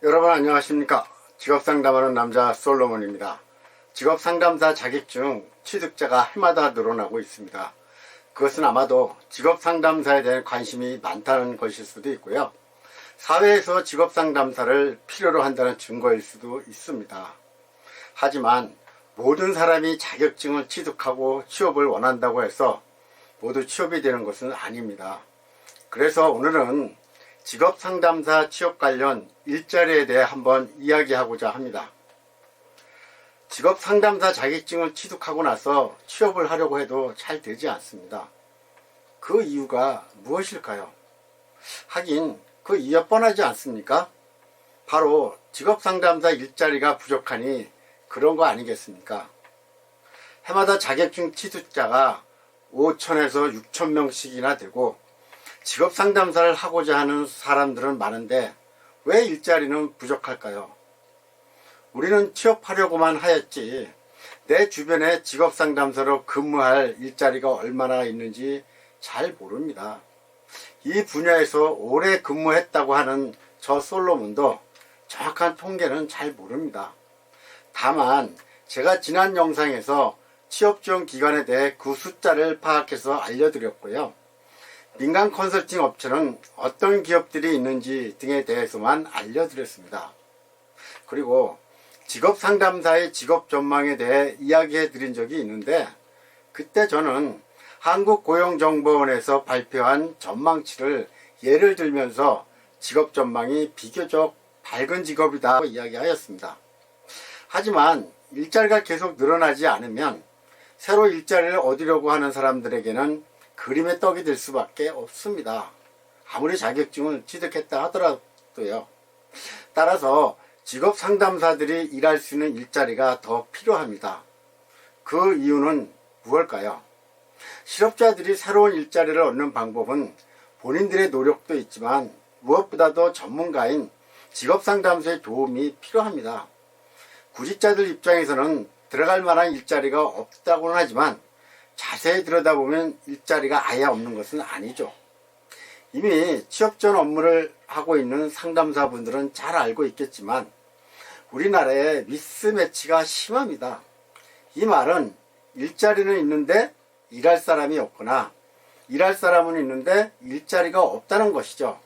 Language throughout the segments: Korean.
여러분 안녕하십니까. 직업상담하는 남자 솔로몬입니다. 직업상담사 자격증 취득자가 해마다 늘어나고 있습니다. 그것은 아마도 직업상담사에 대한 관심이 많다는 것일 수도 있고요. 사회에서 직업상담사를 필요로 한다는 증거일 수도 있습니다. 하지만 모든 사람이 자격증을 취득하고 취업을 원한다고 해서 모두 취업이 되는 것은 아닙니다. 그래서 오늘은 직업상담사 취업 관련 일자리에 대해 한번 이야기하고자 합니다. 직업상담사 자격증을 취득하고 나서 취업을 하려고 해도 잘 되지 않습니다. 그 이유가 무엇일까요? 하긴 그 이유가 뻔하지 않습니까? 바로 직업상담사 일자리가 부족하니 그런 거 아니겠습니까? 해마다 자격증 취득자가 5천에서 6천 명씩이나 되고 직업상담사를 하고자 하는 사람들은 많은데 왜 일자리는 부족할까요? 우리는 취업하려고만 하였지 내 주변에 직업상담사로 근무할 일자리가 얼마나 있는지 잘 모릅니다. 이 분야에서 오래 근무했다고 하는 저 솔로몬도 정확한 통계는 잘 모릅니다. 다만 제가 지난 영상에서 취업지원 기관에 대해 그 숫자를 파악해서 알려드렸고요. 민간 컨설팅 업체는 어떤 기업들이 있는지 등에 대해서만 알려드렸습니다. 그리고 직업상담사의 직업 전망에 대해 이야기해 드린 적이 있는데 그때 저는 한국고용정보원에서 발표한 전망치를 예를 들면서 직업 전망이 비교적 밝은 직업이다 이야기하였습니다. 하지만 일자리가 계속 늘어나지 않으면 새로 일자리를 얻으려고 하는 사람들에게는 그림의 떡이 될 수밖에 없습니다. 아무리 자격증을 취득했다 하더라도요. 따라서 직업 상담사들이 일할 수 있는 일자리가 더 필요합니다. 그 이유는 무엇일까요? 실업자들이 새로운 일자리를 얻는 방법은 본인들의 노력도 있지만 무엇보다도 전문가인 직업 상담사의 도움이 필요합니다. 구직자들 입장에서는 들어갈 만한 일자리가 없다고는 하지만 자세히 들여다보면 일자리가 아예 없는 것은 아니죠. 이미 취업 전 업무를 하고 있는 상담사분들은 잘 알고 있겠지만 우리나라에 미스매치가 심합니다. 이 말은 일자리는 있는데 일할 사람이 없거나 일할 사람은 있는데 일자리가 없다는 것이죠.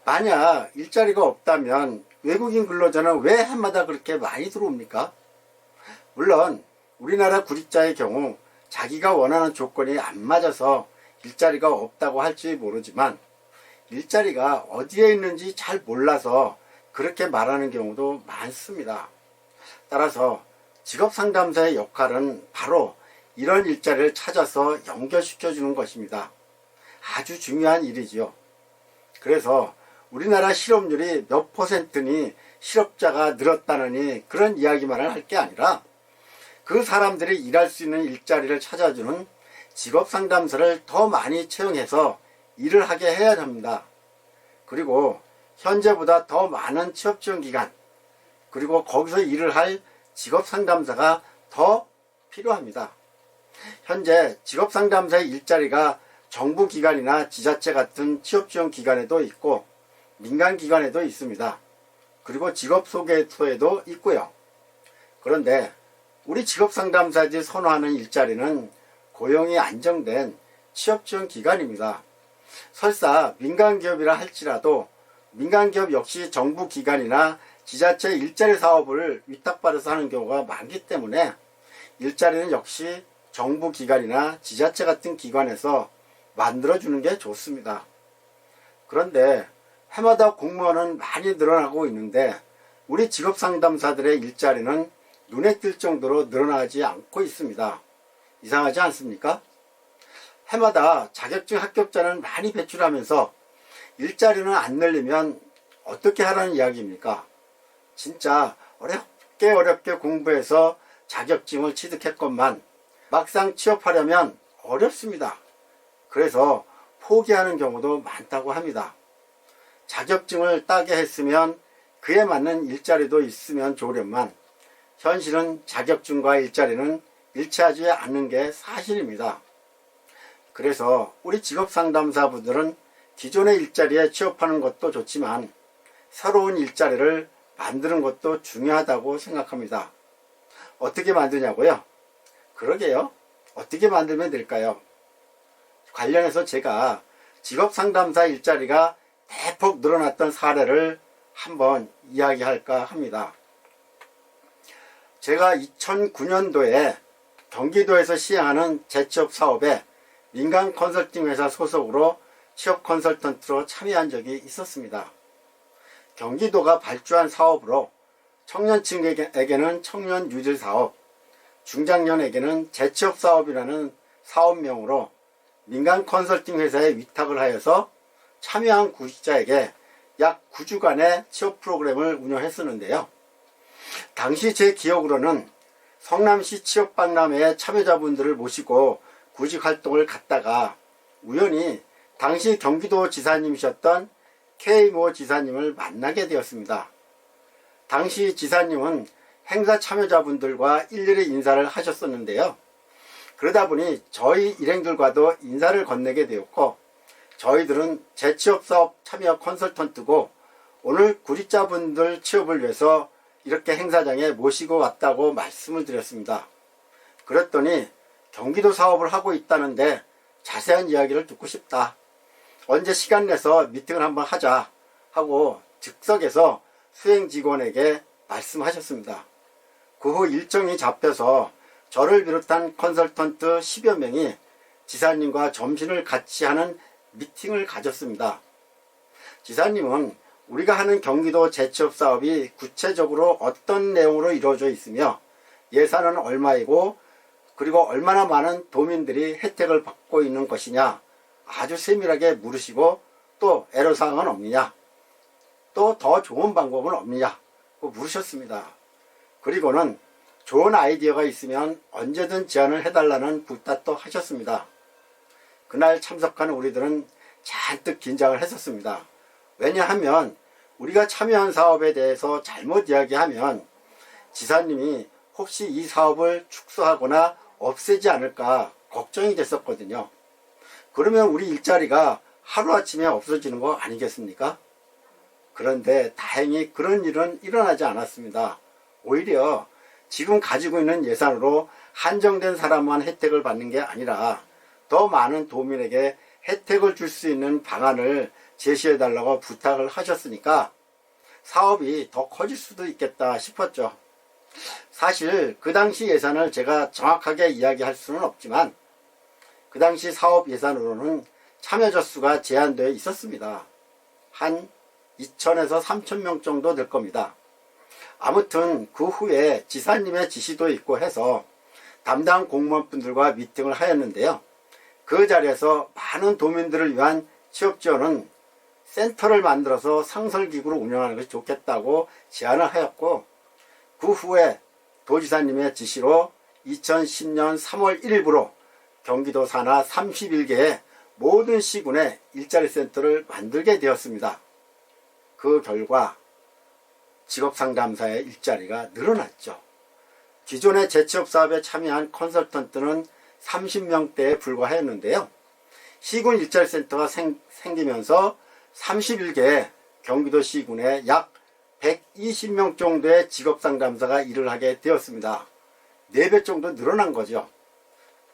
만약 일자리가 없다면 외국인 근로자는 왜 해마다 그렇게 많이 들어옵니까? 물론 우리나라 구직자의 경우 자기가 원하는 조건이 안 맞아서 일자리가 없다고 할지 모르지만 일자리가 어디에 있는지 잘 몰라서 그렇게 말하는 경우도 많습니다. 따라서 직업상담사의 역할은 바로 이런 일자리를 찾아서 연결시켜주는 것입니다. 아주 중요한 일이지요. 그래서 우리나라 실업률이 몇 %니 실업자가 늘었다느니 그런 이야기만을 할 게 아니라 그 사람들이 일할 수 있는 일자리를 찾아주는 직업상담사를 더 많이 채용해서 일을 하게 해야 합니다. 그리고 현재보다 더 많은 취업지원기관 그리고 거기서 일을 할 직업상담사가 더 필요합니다. 현재 직업상담사의 일자리가 정부기관이나 지자체 같은 취업지원기관에도 있고 민간기관에도 있습니다. 그리고 직업소개소에도 있고요. 그런데 우리 직업상담사들이 선호하는 일자리는 고용이 안정된 취업지원기관입니다. 설사 민간기업이라 할지라도 민간기업 역시 정부기관이나 지자체 일자리 사업을 위탁받아서 하는 경우가 많기 때문에 일자리는 역시 정부기관이나 지자체 같은 기관에서 만들어주는 게 좋습니다. 그런데 해마다 공무원은 많이 늘어나고 있는데 우리 직업상담사들의 일자리는 눈에 띌 정도로 늘어나지 않고 있습니다. 이상하지 않습니까? 해마다 자격증 합격자는 많이 배출하면서 일자리는 안 늘리면 어떻게 하라는 이야기입니까? 진짜 어렵게 공부해서 자격증을 취득했건만 막상 취업하려면 어렵습니다. 그래서 포기하는 경우도 많다고 합니다. 자격증을 따게 했으면 그에 맞는 일자리도 있으면 좋으련만 현실은 자격증과 일자리는 일치하지 않는 게 사실입니다. 그래서 우리 직업상담사분들은 기존의 일자리에 취업하는 것도 좋지만 새로운 일자리를 만드는 것도 중요하다고 생각합니다. 어떻게 만드냐고요? 그러게요. 어떻게 만들면 될까요? 관련해서 제가 직업상담사 일자리가 대폭 늘어났던 사례를 한번 이야기할까 합니다. 제가 2009년도에 경기도에서 시행하는 재취업 사업에 민간 컨설팅 회사 소속으로 취업 컨설턴트로 참여한 적이 있었습니다. 경기도가 발주한 사업으로 청년층에게는 청년 유질 사업, 중장년에게는 재취업 사업이라는 사업명으로 민간 컨설팅 회사에 위탁을 하여서 참여한 구직자에게 약 9주간의 취업 프로그램을 운영했었는데요. 당시 제 기억으로는 성남시 취업박람회에 참여자분들을 모시고 구직 활동을 갔다가 우연히 당시 경기도 지사님이셨던 K모 지사님을 만나게 되었습니다. 당시 지사님은 행사 참여자분들과 일일이 인사를 하셨었는데요. 그러다 보니 저희 일행들과도 인사를 건네게 되었고, 저희들은 재취업사업 참여 컨설턴트고 오늘 구직자분들 취업을 위해서 이렇게 행사장에 모시고 왔다고 말씀을 드렸습니다. 그랬더니 경기도 사업을 하고 있다는데 자세한 이야기를 듣고 싶다. 언제 시간 내서 미팅을 한번 하자 하고 즉석에서 수행 직원에게 말씀하셨습니다. 그 후 일정이 잡혀서 저를 비롯한 컨설턴트 10여 명이 지사님과 점심을 같이 하는 미팅을 가졌습니다. 지사님은 우리가 하는 경기도 재취업 사업이 구체적으로 어떤 내용으로 이루어져 있으며 예산은 얼마이고 그리고 얼마나 많은 도민들이 혜택을 받고 있는 것이냐 아주 세밀하게 물으시고, 또 애로사항은 없느냐, 또 더 좋은 방법은 없느냐 물으셨습니다. 그리고는 좋은 아이디어가 있으면 언제든 제안을 해달라는 부탁도 하셨습니다. 그날 참석한 우리들은 잔뜩 긴장을 했었습니다. 왜냐하면 우리가 참여한 사업에 대해서 잘못 이야기하면 지사님이 혹시 이 사업을 축소하거나 없애지 않을까 걱정이 됐었거든요. 그러면 우리 일자리가 하루아침에 없어지는 거 아니겠습니까? 그런데 다행히 그런 일은 일어나지 않았습니다. 오히려 지금 가지고 있는 예산으로 한정된 사람만 혜택을 받는 게 아니라 더 많은 도민에게 혜택을 줄 수 있는 방안을 제시해달라고 부탁을 하셨으니까 사업이 더 커질 수도 있겠다 싶었죠. 사실 그 당시 예산을 제가 정확하게 이야기할 수는 없지만 그 당시 사업 예산으로는 참여자 수가 제한되어 있었습니다. 한 2,000에서 3,000명 정도 될 겁니다. 아무튼 그 후에 지사님의 지시도 있고 해서 담당 공무원분들과 미팅을 하였는데요. 그 자리에서 많은 도민들을 위한 취업 지원은 센터를 만들어서 상설기구로 운영하는 것이 좋겠다고 제안을 하였고, 그 후에 도지사님의 지시로 2010년 3월 1일부로 경기도 산하 31개의 모든 시군에 일자리 센터를 만들게 되었습니다. 그 결과 직업상담사의 일자리가 늘어났죠. 기존의 재취업 사업에 참여한 컨설턴트는 30명대에 불과했는데요. 시군 일자리 센터가 생기면서 31개의 경기도 시군에 약 120명 정도의 직업상담사가 일을 하게 되었습니다. 4배 정도 늘어난 거죠.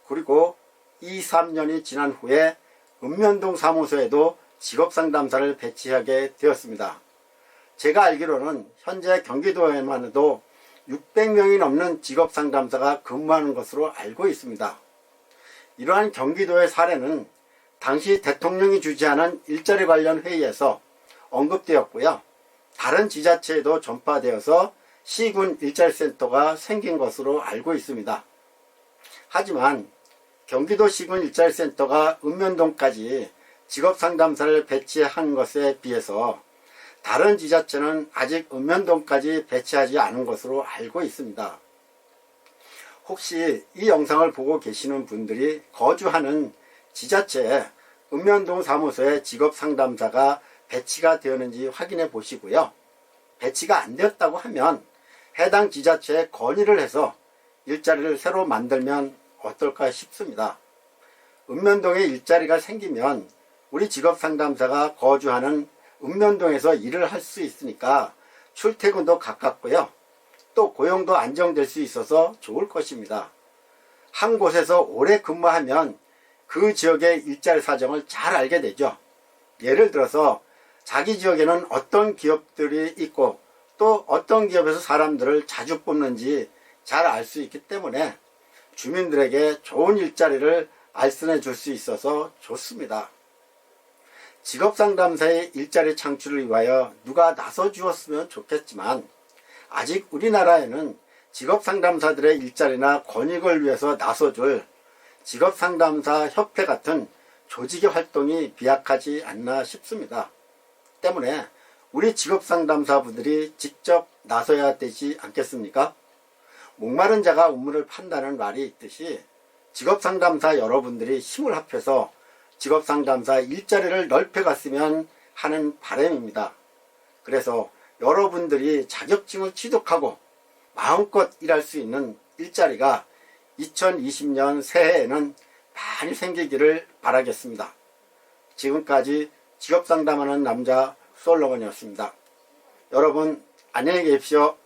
그리고 2, 3년이 지난 후에 읍면동 사무소에도 직업상담사를 배치하게 되었습니다. 제가 알기로는 현재 경기도에만 해도 600명이 넘는 직업상담사가 근무하는 것으로 알고 있습니다. 이러한 경기도의 사례는 당시 대통령이 주재하는 일자리 관련 회의에서 언급되었고요. 다른 지자체에도 전파되어서 시군 일자리센터가 생긴 것으로 알고 있습니다. 하지만 경기도 시군 일자리센터가 읍면동까지 직업상담사를 배치한 것에 비해서 다른 지자체는 아직 읍면동까지 배치하지 않은 것으로 알고 있습니다. 혹시 이 영상을 보고 계시는 분들이 거주하는 지자체에 읍면동 사무소에 직업상담사가 배치가 되었는지 확인해 보시고요. 배치가 안 되었다고 하면 해당 지자체에 건의를 해서 일자리를 새로 만들면 어떨까 싶습니다. 읍면동에 일자리가 생기면 우리 직업상담사가 거주하는 읍면동에서 일을 할 수 있으니까 출퇴근도 가깝고요. 또 고용도 안정될 수 있어서 좋을 것입니다. 한 곳에서 오래 근무하면 그 지역의 일자리 사정을 잘 알게 되죠. 예를 들어서 자기 지역에는 어떤 기업들이 있고 또 어떤 기업에서 사람들을 자주 뽑는지 잘 알 수 있기 때문에 주민들에게 좋은 일자리를 알선해 줄 수 있어서 좋습니다. 직업상담사의 일자리 창출을 위하여 누가 나서 주었으면 좋겠지만 아직 우리나라에는 직업상담사들의 일자리나 권익을 위해서 나서줄 직업상담사 협회 같은 조직의 활동이 비약하지 않나 싶습니다. 때문에 우리 직업상담사분들이 직접 나서야 되지 않겠습니까? 목마른 자가 우물을 판다는 말이 있듯이 직업상담사 여러분들이 힘을 합해서 직업상담사 일자리를 넓혀갔으면 하는 바람입니다. 그래서 여러분들이 자격증을 취득하고 마음껏 일할 수 있는 일자리가 2020년 새해에는 많이 생기기를 바라겠습니다. 지금까지 직업상담하는 남자 솔로몬이었습니다. 여러분 안녕히 계십시오.